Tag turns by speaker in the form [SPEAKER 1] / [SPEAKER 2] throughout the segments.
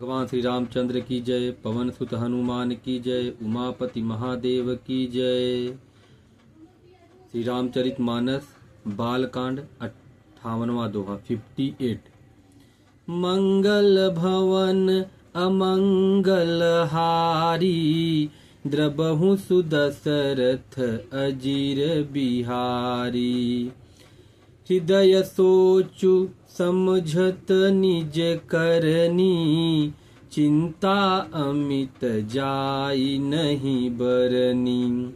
[SPEAKER 1] भगवान श्री रामचंद्र की जय, पवन सुत हनुमान की जय, उमापति महादेव की जय। श्री रामचरितमानस बालकांड 58वां दोहा 58। मंगल भवन अमंगल हारी, द्रबहु सुदशरथ अजीर बिहारी। हृदय सोचु समझत निज करनी, चिंता अमित जाई नहीं बरनी।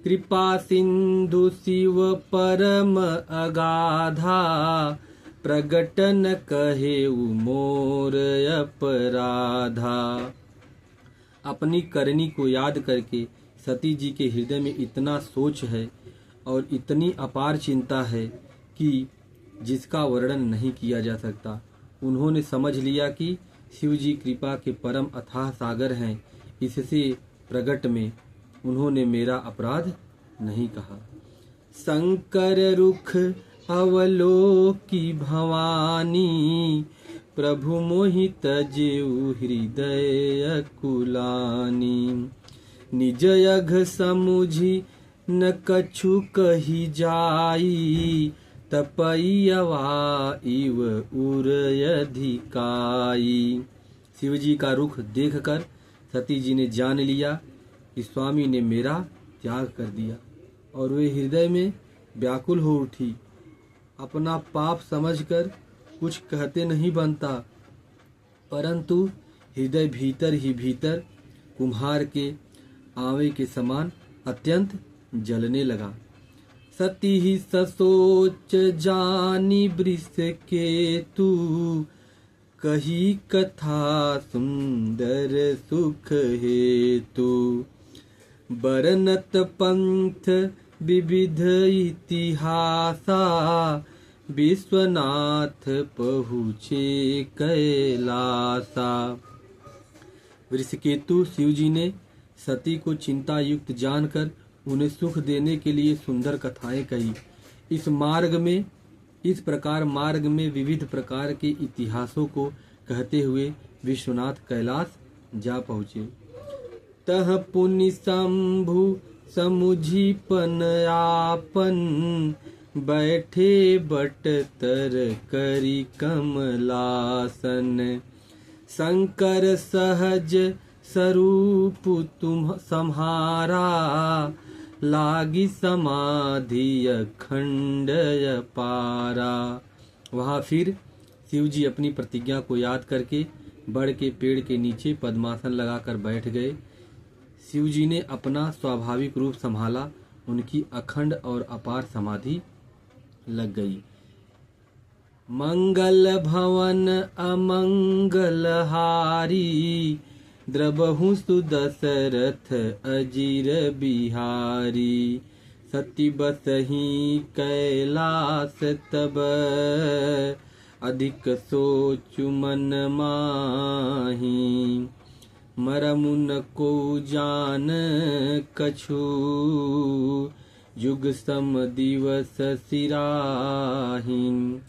[SPEAKER 1] कृपा सिंधु शिव परम अगाधा, प्रगटन कहेउ मोर अपराधा। अपनी करनी को याद करके सती जी के हृदय में इतना सोच है और इतनी अपार चिंता है कि जिसका वर्णन नहीं किया जा सकता। उन्होंने समझ लिया कि शिव जी कृपा के परम अथाह सागर हैं, इससे प्रगट में उन्होंने मेरा अपराध नहीं कहा। शंकर रुख अवलोकी भवानी, प्रभु मोहि तजेउ हृदय कुलानी। निज अघ समुझी न कछु कही जाई, तपैयवा इव उरयधिकाई। शिव जी का रुख देखकर सती जी ने जान लिया कि स्वामी ने मेरा त्याग कर दिया और वे हृदय में व्याकुल हो उठी। अपना पाप समझकर कुछ कहते नहीं बनता, परंतु हृदय भीतर ही भीतर कुम्हार के आवे के समान अत्यंत जलने लगा। सती ही ससोच जानी वृष के तू, कही कथा सुंदर सुख हेतु। बरनत पंथ विविध इतिहासा, विश्वनाथ पहुँचे कैलासा। वृषकेतु शिव जी ने सती को चिंता युक्त जानकर उन्हें सुख देने के लिए सुंदर कथाएं कही। इस प्रकार मार्ग में विविध प्रकार के इतिहासों को कहते हुए विश्वनाथ कैलाश जा पहुँचे। तह पुनि शंभु समुझी पन आपन, बैठे बट तर करी कमलासन। शंकर सहज स्वरूप तुम सम्हारा, लागी समाधि अखंडय पारा। वहाँ फिर शिव जी अपनी प्रतिज्ञा को याद करके बड़ के पेड़ के नीचे पद्मासन लगाकर बैठ गए। शिव जी ने अपना स्वाभाविक रूप संभाला, उनकी अखंड और अपार समाधि लग गई। मंगल भवन अमंगल हारी, द्रबहु सुदशरथ अजीर बिहारी। सती बसहि कैलास तब, अधिक सोचु मन माही। मरमुन को जान कछु, युग सम दिवस सिराही।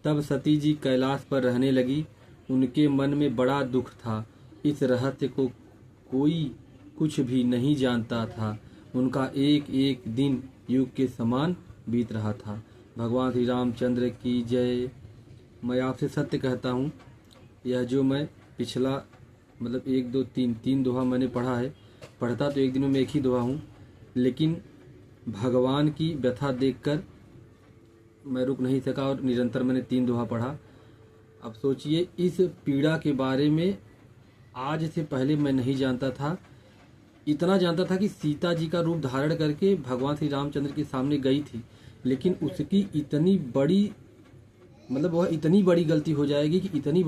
[SPEAKER 1] तब सती जी कैलाश पर रहने लगी। उनके मन में बड़ा दुख था। इस रहस्य को कोई कुछ भी नहीं जानता था। उनका एक एक दिन युग के समान बीत रहा था। भगवान श्री रामचंद्र की जय। मैं आपसे सत्य कहता हूँ, यह जो मैं पिछला 1 2 3 दोहा मैंने पढ़ा है, पढ़ता तो एक दिन में एक ही दोहा हूँ, लेकिन भगवान की व्यथा देखकर मैं रुक नहीं सका और निरंतर मैंने 3 दोहा पढ़ा। अब सोचिए, इस पीड़ा के बारे में आज से पहले मैं नहीं जानता था। इतना जानता था कि सीता जी का रूप धारण करके भगवान श्री रामचंद्र के सामने गई थी, लेकिन उसकी इतनी बड़ी वह इतनी बड़ी गलती हो जाएगी कि इतनी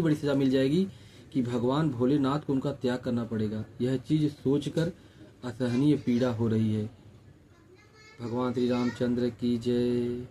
[SPEAKER 1] बड़ी सजा मिल जाएगी कि भगवान भोलेनाथ को उनका त्याग करना पड़ेगा। यह चीज़ सोचकर असहनीय पीड़ा हो रही है। भगवान श्री रामचंद्र की जय।